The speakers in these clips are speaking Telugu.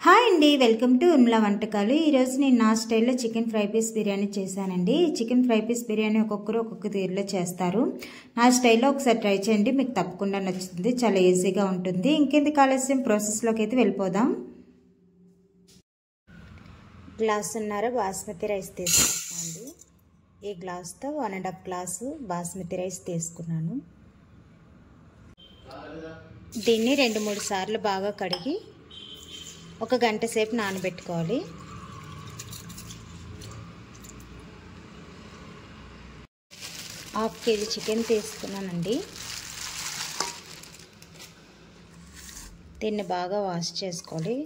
హాయ్ అండి, వెల్కమ్ టు ఉర్మిళ వంటకాలు. ఈరోజు నేను నా స్టైల్లో చికెన్ ఫ్రై పీస్ బిర్యానీ చేశానండి. చికెన్ ఫ్రై పీస్ బిర్యానీ ఒక్కొక్కరు ఒక్కొక్క తీరులో చేస్తారు. నా స్టైల్లో ఒకసారి ట్రై చేయండి, మీకు తప్పకుండా నచ్చుతుంది. చాలా ఈజీగా ఉంటుంది. ఇంకెందుకు ఆలస్యం, ప్రాసెస్లోకి అయితే వెళ్ళిపోదాం. గ్లాసున్నర బాస్మతి రైస్ తీసుకున్నాను. ఈ గ్లాస్తో 1.5 గ్లాసు బాస్మతి రైస్ తీసుకున్నాను. దీన్ని 2-3 సార్లు బాగా కడిగి 1 గంట సేపు నానబెట్టుకోవాలి. ½ కేజీ చికెన్ తీసుకున్నానండి. దీన్ని బాగా వాష్ చేసుకోవాలి.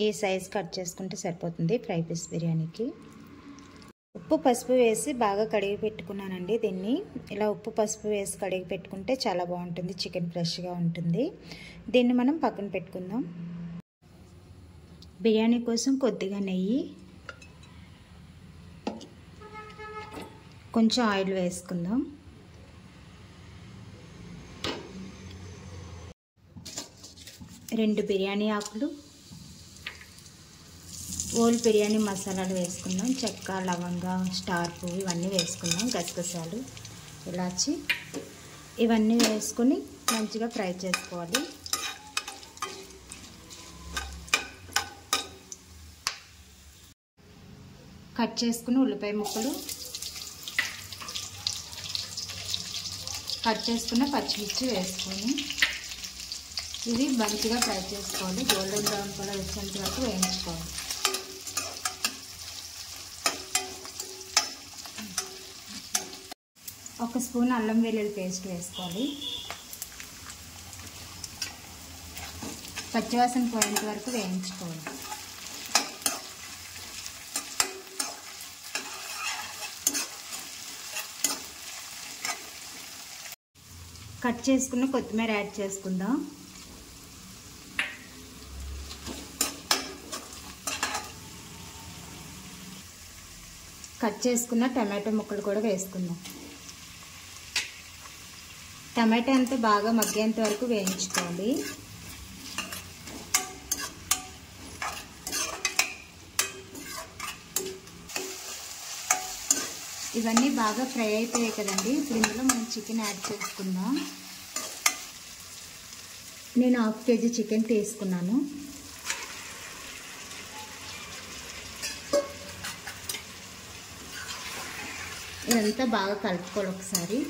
ఈ సైజ్ కట్ చేసుకుంటే సరిపోతుంది ఫ్రై పీస్ బిర్యానీకి. ఉప్పు పసుపు వేసి బాగా కడిగి పెట్టుకున్నానండి. దీన్ని ఇలా ఉప్పు పసుపు వేసి కడిగి పెట్టుకుంటే చాలా బాగుంటుంది. చికెన్ ఫ్రెష్గా ఉంటుంది. దీన్ని మనం పక్కన పెట్టుకుందాం. బిర్యానీ కోసం కొద్దిగా నెయ్యి, కొంచెం ఆయిల్ వేసుకుందాం. రెండు బిర్యానీ ఆకులు, ఓల్ బిర్యానీ మసాలాలు వేసుకుందాం. చెక్క, లవంగ, స్టార్ పువ్వు ఇవన్నీ వేసుకుందాం. గసగసాలు, ఇలాచి ఇవన్నీ వేసుకొని మంచిగా ఫ్రై చేసుకోవాలి. కట్ చేసుకుని ఉల్లిపాయ ముక్కలు, కట్ చేసుకున్న పచ్చిమిర్చి వేసుకొని ఇది మంచిగా ఫ్రై చేసుకోవాలి. గోల్డెన్ బ్రౌన్ కలర్ వచ్చేంత వరకు వేయించుకోవాలి. ఒక స్పూన్ అల్లం వెల్లుల్లి పేస్ట్ వేసుకోవాలి. పచ్చివాసన పోయేంత వరకు వేయించుకోవాలి. కట్ చేసుకున్న కొత్తిమీర యాడ్ చేసుకుందాం. కట్ చేసుకున్న టమాటో ముక్కలు కూడా వేసుకుందాం. టమాటో అంతా బాగా మగ్గేంత వరకు వేయించుకోవాలి. ఇవన్నీ బాగా ఫ్రై అయిపోయాయి కదండి. ఇప్పుడు ఇందులో మనం చికెన్ యాడ్ చేసుకుందాం. నేను ½ కేజీ చికెన్ తీసుకున్నాను. ఇదంతా బాగా కలుపుకోవాలి ఒకసారి.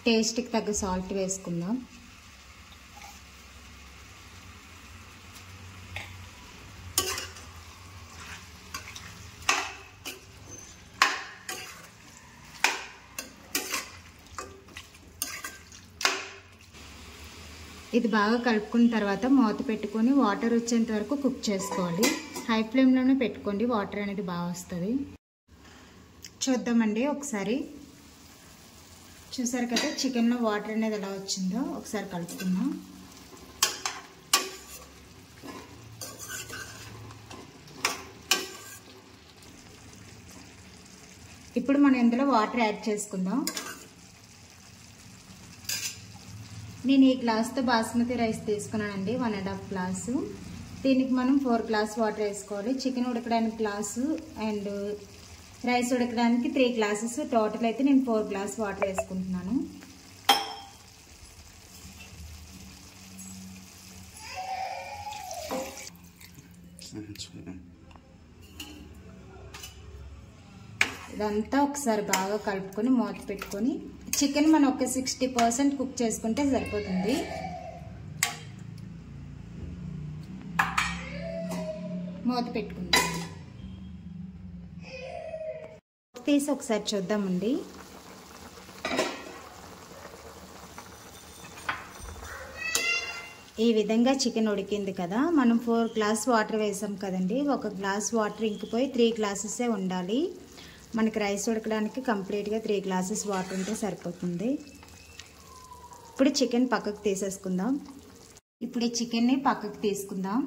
టేస్ట్కి తగ్గ సాల్ట్ వేసుకుందాం. ఇది బాగా కలుపుకున్న తర్వాత మూత పెట్టుకొని వాటర్ వచ్చేంత వరకు కుక్ చేసుకోవాలి. హై ఫ్లేమ్లోనే పెట్టుకోండి, వాటర్ అనేది బాగా వస్తుంది. చూద్దామండి ఒకసారి. చూసారు కదా చికెన్లో వాటర్ అనేది ఎలా వచ్చిందో. ఒకసారి కలుపుకుందాం. ఇప్పుడు మనం ఇందులో వాటర్ యాడ్ చేసుకుందాం. నేను ఈ గ్లాస్తో బాస్మతి రైస్ తీసుకున్నానండి, 1.5 గ్లాసు. దీనికి మనం 4 గ్లాస్ వాటర్ వేసుకోవాలి. చికెన్ ఉడకడానికి గ్లాసు అండ్ రైస్ ఉడకడానికి 3 గ్లాసెస్. టోటల్ అయితే నేను 4 గ్లాస్ వాటర్ వేసుకుంటున్నాను. ఇదంతా ఒకసారి బాగా కలుపుకొని మూత పెట్టుకొని చికెన్ మనం ఒక 60% కుక్ చేసుకుంటే సరిపోతుంది. మూత పెట్టుకుందాం. తీసి ఒకసారి చూద్దామండి. ఈ విధంగా చికెన్ ఉడికింది కదా. మనం 4 గ్లాస్ వాటర్ వేసాం కదండి. 1 గ్లాస్ వాటర్ ఇంకిపోయి 3 గ్లాసెసే ఉండాలి. మనకి రైస్ ఉడకడానికి కంప్లీట్గా 3 గ్లాసెస్ వాటర్ ఉంటే సరిపోతుంది. ఇప్పుడు చికెన్ పక్కకు తీసేసుకుందాం. ఇప్పుడు ఈ చికెన్ని పక్కకు తీసుకుందాం.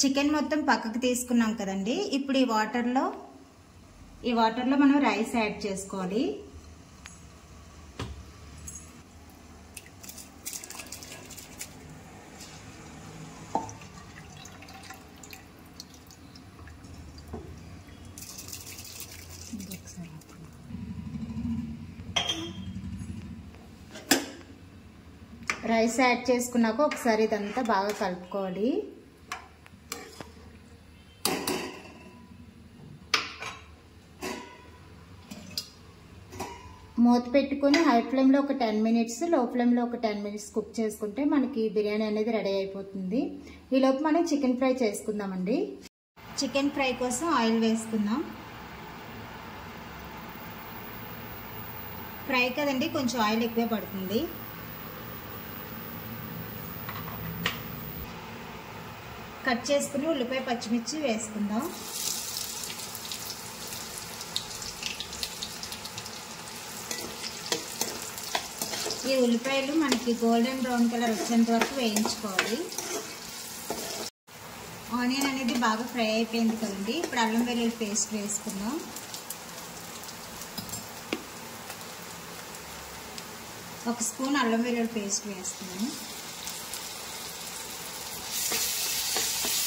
చికెన్ మొత్తం పక్కకు తీసుకున్నాం కదండి. ఇప్పుడు ఈ వాటర్లో మనం రైస్ యాడ్ చేసుకోవాలి. రైస్ యాడ్ చేసుకున్నాక ఒకసారి ఇదంతా బాగా కలుపుకోవాలి. మూత పెట్టుకొని హై ఫ్లేమ్లో ఒక 10 మినిట్స్, లో ఫ్లేమ్లో ఒక 10 మినిట్స్ కుక్ చేసుకుంటే మనకి బిర్యానీ అనేది రెడీ అయిపోతుంది. ఈలోపు మనం చికెన్ ఫ్రై చేసుకుందామండి. చికెన్ ఫ్రై కోసం ఆయిల్ వేసుకుందాం. ఫ్రై కదండి, కొంచెం ఆయిల్ ఎక్కువే పడుతుంది. కట్ చేసుకుని ఉల్లిపాయ పచ్చిమిర్చి వేసుకుందాం. ఈ ఉల్లిపాయలు మనకి గోల్డెన్ బ్రౌన్ కలర్ వచ్చేంత వరకు వేయించుకోవాలి. ఆనియన్ అనేది బాగా ఫ్రై అయిపోయింది కదండి. ఇప్పుడు అల్లం వెల్లుల్లి పేస్ట్ వేసుకుందాం. ఒక స్పూన్ అల్లం వెల్లుల్లి పేస్ట్ వేసుకున్నాను.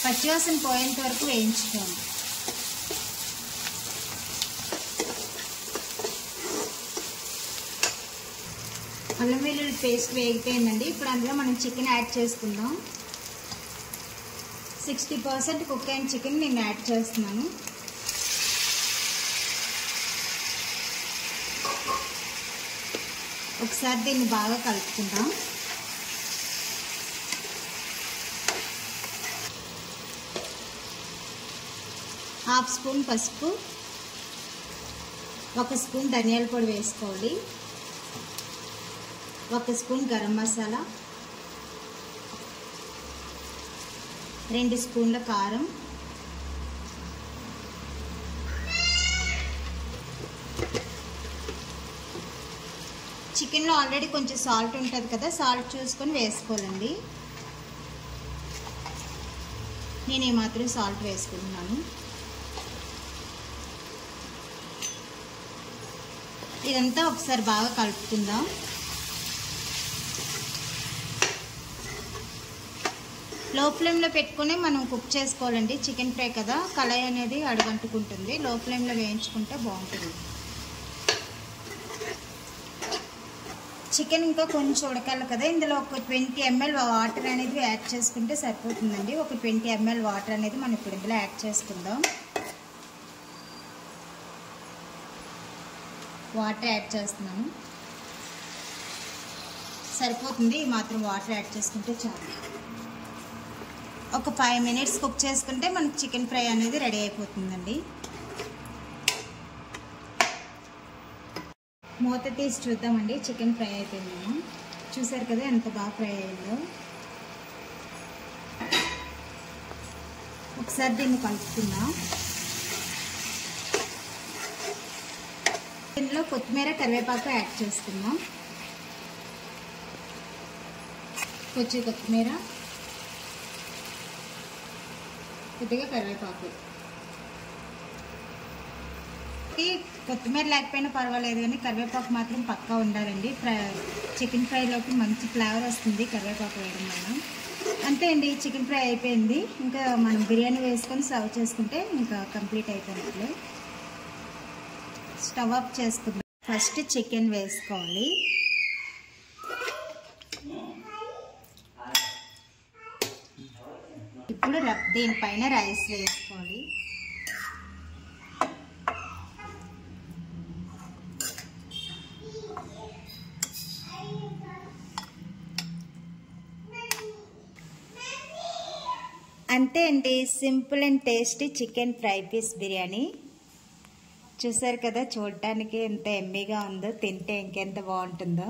పచ్చివాసన పోయేంత వరకు వేయించుకోండి. అల్లం వెల్లుల్లి పేస్ట్ వేగిపోయిందండి. ఇప్పుడు అందులో మనం చికెన్ యాడ్ చేసుకుందాం. 60% కుక్ అయిన చికెన్ నేను యాడ్ చేస్తున్నాను. ఒకసారి దీన్ని బాగా కలుపుకుందాం. హాఫ్ స్పూన్ పసుపు, 1 స్పూన్ ధనియాల పొడి వేసుకోవాలి. 1 స్పూన్ గరం మసాలా, 2 స్పూన్ల కారం, చికెన్లో ఆల్రెడీ కొంచెం సాల్ట్ ఉంటుంది కదా, సాల్ట్ చూసుకొని వేసుకోవాలండి. నేను ఈ మాత్రం సాల్ట్ వేసుకుంటున్నాను. ఇదంతా ఒకసారి బాగా కలుపుకుందాం. లో ఫ్లేమ్లో పెట్టుకుని మనం కుక్ చేసుకోవాలండి. చికెన్ ఫ్రై కదా, కళాయి అనేది అడుగంటుకుంటుంది. లో ఫ్లేమ్లో వేయించుకుంటే బాగుంటుంది. చికెన్ ఇంకా కొంచెం ఉడకాలి కదా, ఇందులో ఒక 20 ml వాటర్ అనేది యాడ్ చేసుకుంటే సరిపోతుందండి. ఒక 20 ml వాటర్ అనేది మనం ఇప్పుడు ఇందులో యాడ్ చేసుకుందాం. వాటర్ యాడ్ చేస్తున్నాను. సరిపోతుంది, ఈ మాత్రం వాటర్ యాడ్ చేసుకుంటే చాలు. ఒక 5 మినిట్స్ కుక్ చేసుకుంటే మనకి చికెన్ ఫ్రై అనేది రెడీ అయిపోతుందండి. మూత తీసి చూద్దామండి. చికెన్ ఫ్రై అయిపోయిందేమో. చూసారు కదా ఎంత బాగా ఫ్రై అయిందో. ఒకసారి దీన్ని కలుపుకుందాం. దీనిలో కొత్తిమీర, కరివేపాకు యాడ్ చేసుకుందాం. కొంచెం కొత్తిమీర, కొద్దిగా కరివేపాకు. కొత్తిమీర లేకపోయినా పర్వాలేదు కానీ కరివేపాకు మాత్రం పక్కా ఉండాలండి. చికెన్ ఫ్రైలోకి మంచి ఫ్లేవర్ వస్తుంది కరివేపాకు వేయడం వల్ల. అంతే అండి, చికెన్ ఫ్రై అయిపోయింది. ఇంకా మనం బిర్యానీ వేసుకొని సర్వ్ చేసుకుంటే ఇంకా కంప్లీట్ అయిపోయినట్లే. స్టవ్ ఆఫ్ చేసుకుందాం. ఫస్ట్ చికెన్ వేసుకోవాలి. ఇప్పుడు దీనిపైన రైస్ వేసుకోవాలి. అంతే అండి, simple and tasty chicken fry piece biryani. చూసారు కదా, చూడటానికి ఎంత ఎమ్మీగా ఉందో, తింటే ఇంకెంత బాగుంటుందో.